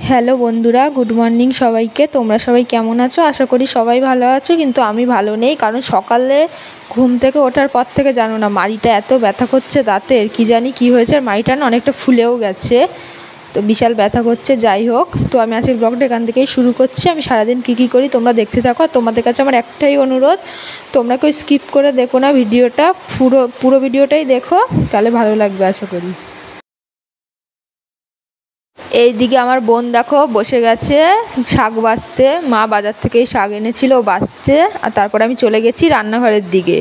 Hello বন্ধুরা, good morning সবাইকে। তোমরা সবাই কেমন আছো? আশা করি সবাই ভালো আছো, কিন্তু আমি ভালো নেই। কারণ সকালে ঘুম থেকে ওঠার পর থেকে জানো না, মাড়িটা এত ব্যথা করছে দাঁতের, কি জানি কি হয়েছে। আর মাড়িটা না অনেকটা ফুলেও গেছে, তো বিশাল ব্যথা করছে। যাই হোক, তো আমি আজকের ব্লগটা এখান থেকেই শুরু করছি। আমি সারাদিন কী কী করি তোমরা দেখতে থাকো। আর তোমাদের কাছে আমার একটাই অনুরোধ, তোমরা কেউ স্কিপ করে দেখো না ভিডিওটা, পুরো ভিডিওটাই দেখো, তাহলে ভালো লাগবে আশা করি। এইদিকে আমার বোন দেখো বসে গেছে শাক বাছতে। মা বাজার থেকেই শাক এনেছিল বাছতে। আর তারপরে আমি চলে গেছি রান্নাঘরের দিকে।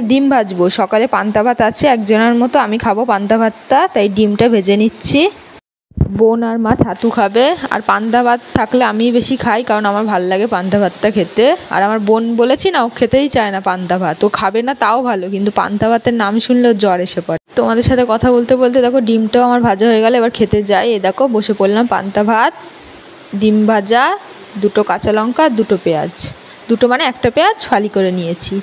ডিম ভাজবো। সকালে পান্তা ভাত আছে একজনের মতো, আমি খাবো পান্তা ভাতটা, তাই ডিমটা ভেজে নিচ্ছি। বোন আর মা ছাতু খাবে। আর পান্তা ভাত থাকলে আমি বেশি খাই, কারণ আমার ভালো লাগে পান্তা ভাতটা খেতে। আর আমার বোন বলেছি না, ও খেতেই চায় না পান্তা ভাত, ও খাবে না তাও ভালো, কিন্তু পান্তা ভাতের নাম শুনলেও জ্বর এসে পড়ে। তোমাদের সাথে কথা বলতে বলতে দেখো ডিমটাও আমার ভাজা হয়ে গেল, এবার খেতে যাই। এই দেখো বসে পড়লাম, পান্তা ভাত, ডিম ভাজা, দুটো কাঁচা লঙ্কা, দুটো পেঁয়াজ, দুটো মানে একটা পেঁয়াজ ফালি করে নিয়েছি।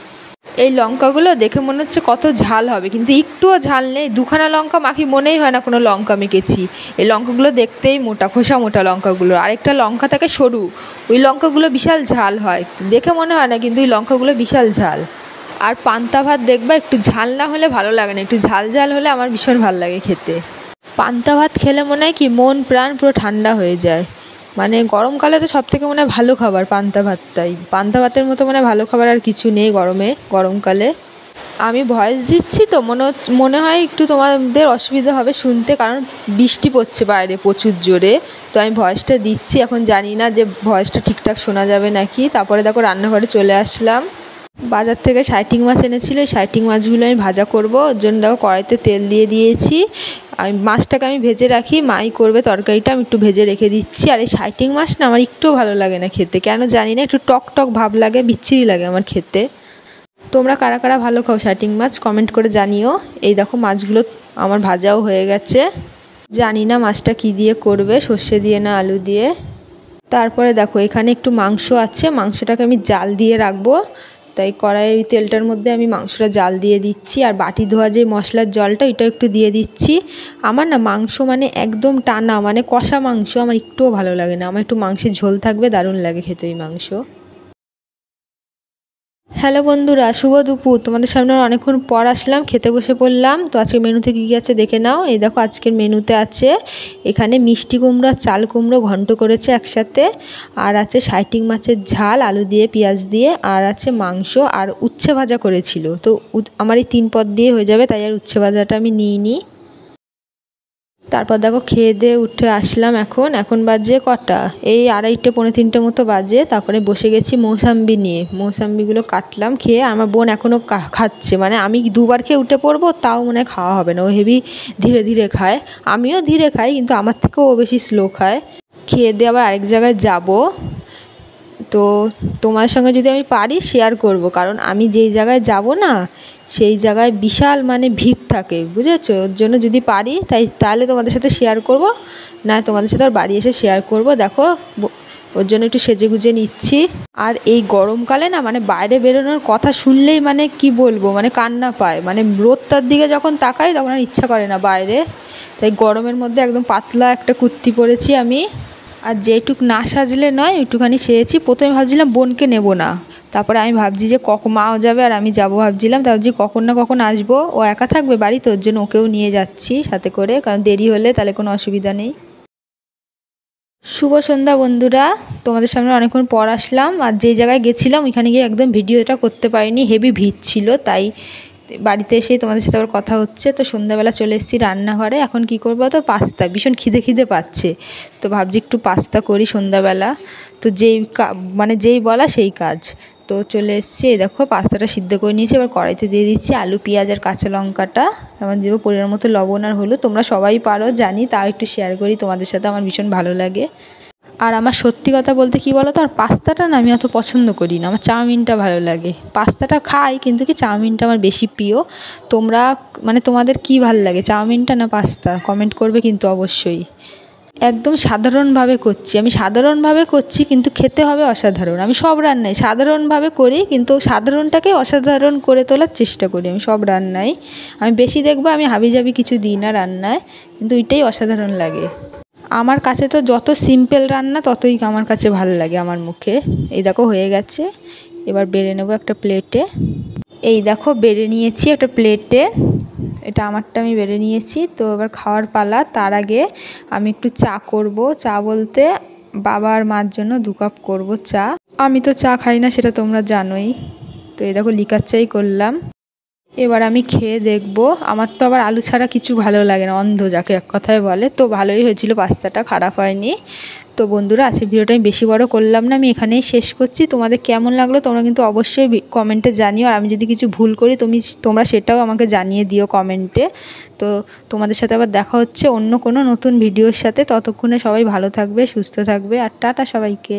এই লঙ্কাগুলো দেখে মনে হচ্ছে কত ঝাল হবে, কিন্তু একটুও ঝাল নেই। দুখানা লঙ্কা মাখি মনেই হয় না কোনো লঙ্কা মেখেছি। এই লঙ্কাগুলো দেখতেই মোটা, খোসা মোটা লঙ্কাগুলো। আরেকটা লঙ্কা থাকে সরু, ওই লঙ্কাগুলো বিশাল ঝাল হয়, দেখে মনে হয় না, কিন্তু ওই লঙ্কাগুলো বিশাল ঝাল। আর পান্তা ভাত দেখবা একটু ঝাল না হলে ভালো লাগে না, একটু ঝাল ঝাল হলে আমার ভীষণ ভালো লাগে খেতে। পান্তা ভাত খেলে মনে হয় কি মন প্রাণ পুরো ঠান্ডা হয়ে যায়। মানে গরমকালে তো সব থেকে মনে হয় ভালো খাবার পান্তা ভাতটাই। পান্তা ভাতের মতো মনে হয় ভালো খাবার আর কিছু নেই গরমকালে। আমি ভয়েস দিচ্ছি তো মনে হয় একটু তোমাদের অসুবিধা হবে শুনতে, কারণ বৃষ্টি পড়ছে বাইরে প্রচুর জোরে। তো আমি ভয়েসটা দিচ্ছি, এখন জানি না যে ভয়েসটা ঠিকঠাক শোনা যাবে নাকি। তারপরে দেখো রান্নাঘরে চলে আসলাম। বাজার থেকে সাইটিং মাছ এনেছিল, এই সাইটিং মাছগুলো আমি ভাজা করব। ওর জন্য দেখো কড়াইতে তেল দিয়ে দিয়েছি। মাছটাকে আমি ভেজে রাখি, মাই করবে তরকারিটা, আমি একটু ভেজে রেখে দিচ্ছি। আর এই সাইটিং মাছ না আমার একটুও ভালো লাগে না খেতে, কেন জানি না, একটু টক টক ভাব লাগে, বিচ্ছিরি লাগে আমার খেতে। তোমরা কারা কারা ভালো খাও সাইটিং মাছ কমেন্ট করে জানিও। এই দেখো মাছগুলো আমার ভাজাও হয়ে গেছে। জানি না মাছটা কি দিয়ে করবে, সর্ষে দিয়ে না আলু দিয়ে। তারপরে দেখো এখানে একটু মাংস আছে, মাংসটাকে আমি জাল দিয়ে রাখবো, তাই কড়াই তেলটার মধ্যে আমি মাংসটা জাল দিয়ে দিচ্ছি। আর বাটি ধোয়া যে মশলার জলটা ওইটা একটু দিয়ে দিচ্ছি। আমার না মাংস মানে একদম টানা, মানে কষা মাংস আমার একটুও ভালো লাগে না, আমার একটু মাংসের ঝোল থাকবে, দারুণ লাগে খেতে ওই মাংস। হ্যালো বন্ধুরা, শুভ দুপুর। তোমাদের সামনে অনেকক্ষণ পর আসলাম, খেতে বসে পড়লাম। তো আজকের মেনুতে কী কী আছে দেখে নাও। এই দেখো আজকের মেনুতে আছে এখানে মিষ্টি কুমড়ো, চাল কুমড়ো ঘন্ট করেছে একসাথে, আর আছে সাইটিং মাছের ঝাল আলু দিয়ে পেঁয়াজ দিয়ে, আর আছে মাংস, আর উচ্ছে ভাজা করেছিল। তো আমার এই 3 পদ দিয়ে হয়ে যাবে, তাই আর উচ্ছে ভাজাটা আমি নিইনি। তারপর দেখো খেয়ে দিয়ে উঠে আসলাম। এখন বাজে কটা, এই 2:30 পৌনে 3টে মতো বাজে। তারপরে বসে গেছি মৌসাম্বি নিয়ে, মৌসাম্বিগুলো কাটলাম খেয়ে। আমার বোন এখনও খাচ্ছে, মানে আমি দুবার খেয়ে উঠে পড়বো তাও মনে হয় খাওয়া হবে না, ও হেভি ধীরে ধীরে খায়। আমিও ধীরে খাই, কিন্তু আমার থেকেও ও বেশি স্লো খায়। খেয়ে দিয়ে আবার আরেক জায়গায় যাব। তো তোমার সঙ্গে যদি আমি পারি শেয়ার করব, কারণ আমি যেই জায়গায় যাব না সেই জায়গায় বিশাল মানে ভিড় থাকে, বুঝেছো? ওর জন্য যদি পারি তাহলে তোমাদের সাথে শেয়ার করব, না তোমাদের সাথে আর বাড়ি এসে শেয়ার করব। দেখো ওর জন্য একটু সেজে গুজে নিচ্ছি। আর এই গরমকালে না মানে বাইরে বেরোনোর কথা শুনলেই মানে কি বলবো, মানে কান্না পায়। মানে রোদটার দিকে যখন তাকাই তখন আর ইচ্ছা করে না বাইরে। তাই গরমের মধ্যে একদম পাতলা একটা কুর্তি পরেছি আমি। আর যেটুক না সাজলে নয় ওইটুখানি সেরেছি। প্রথমে ভাবছিলাম বোনকে নেব না, তারপরে আমি ভাবছি যে মাও যাবে আর আমি যাব ভাবছিলাম, তার যে কখন না কখন আসবো, ও একা থাকবে বাড়িতে, ওর জন্য ওকেও নিয়ে যাচ্ছি সাথে করে, কারণ দেরি হলে তাহলে কোনো অসুবিধা নেই। শুভ সন্ধ্যা বন্ধুরা, তোমাদের সামনে অনেকক্ষণ পর আসলাম। আর যেই জায়গায় গেছিলাম ওইখানে গিয়ে একদম ভিডিওটা করতে পারিনি, হেভি ভিড় ছিল, তাই বাড়িতে এসেই তোমাদের সাথে আবার কথা হচ্ছে। তো সন্ধ্যাবেলা চলে এসেছি রান্নাঘরে। এখন কি করবো, তো পাস্তা, ভীষণ খিদে পাচ্ছে, তো ভাবছি একটু পাস্তা করি সন্ধ্যাবেলা। তো যেই বলা সেই কাজ। তো চলে এসেছি, দেখো পাস্তাটা সিদ্ধ করে নিয়েছি। এবার কড়াইতে দিয়ে দিচ্ছি আলু পেঁয়াজ আর কাঁচা লঙ্কাটা, আমার দেবো পরিমাণ মতো লবণ আর হলুদ। তোমরা সবাই পারো জানি, তাও একটু শেয়ার করি তোমাদের সাথে, আমার ভীষণ ভালো লাগে। আর আমার সত্যি কথা বলতে কি বলো তো, আর পাস্তাটা না আমি অত পছন্দ করি না, আমার চাউমিনটা ভালো লাগে। পাস্তাটা খাই, কিন্তু কি চাউমিনটা আমার বেশি প্রিয়। তোমরা মানে তোমাদের কি ভালো লাগে, চাউমিনটা না পাস্তা? কমেন্ট করবে কিন্তু অবশ্যই। একদম সাধারণভাবে করছি, আমি সাধারণভাবে করছি, কিন্তু খেতে হবে অসাধারণ। আমি সব রান্নাই সাধারণভাবে করি, কিন্তু সাধারণটাকে অসাধারণ করে তোলার চেষ্টা করি আমি সব রান্নায়। আমি বেশি দেখবো আমি হাবিজাবি কিছু দিই না রান্নায়, কিন্তু এটাই অসাধারণ লাগে। আমার কাছে তো যত সিম্পল রান্না ততই আমার কাছে ভালো লাগে আমার মুখে। এই দেখো হয়ে গেছে, এবার বেড়ে নেবো একটা প্লেটে। এই দেখো বেড়ে নিয়েছি একটা প্লেটে, এটা আমারটা আমি বেড়ে নিয়েছি। তো এবার খাওয়ার পালা। তার আগে আমি একটু চা করব। চা বলতে বাবা আর মার জন্য 2 কাপ করব চা। আমি তো চা খাই না, সেটা তোমরা জানোই। তো এই দেখো লিকার চাই করলাম। এবার আমি খেয়ে দেখব। আমার তো আবার আলু ছাড়া কিছু ভালো লাগে না, অন্ধ যাকে এক কথায় বলে। তো ভালোই হয়েছিল, পাস্তাটা খারাপ হয়নি। তো বন্ধুরা, আজকের ভিডিওটা আমি বেশি বড় করলাম না, আমি এখানেই শেষ করছি। তোমাদের কেমন লাগলো তোমরা কিন্তু অবশ্যই কমেন্টে জানিও। আর আমি যদি কিছু ভুল করি তোমরা সেটাও আমাকে জানিয়ে দিও কমেন্টে। তো তোমাদের সাথে আবার দেখা হচ্ছে অন্য কোনো নতুন ভিডিওর সাথে। ততক্ষণে সবাই ভালো থাকবে, সুস্থ থাকবে, আর টাটা সবাইকে।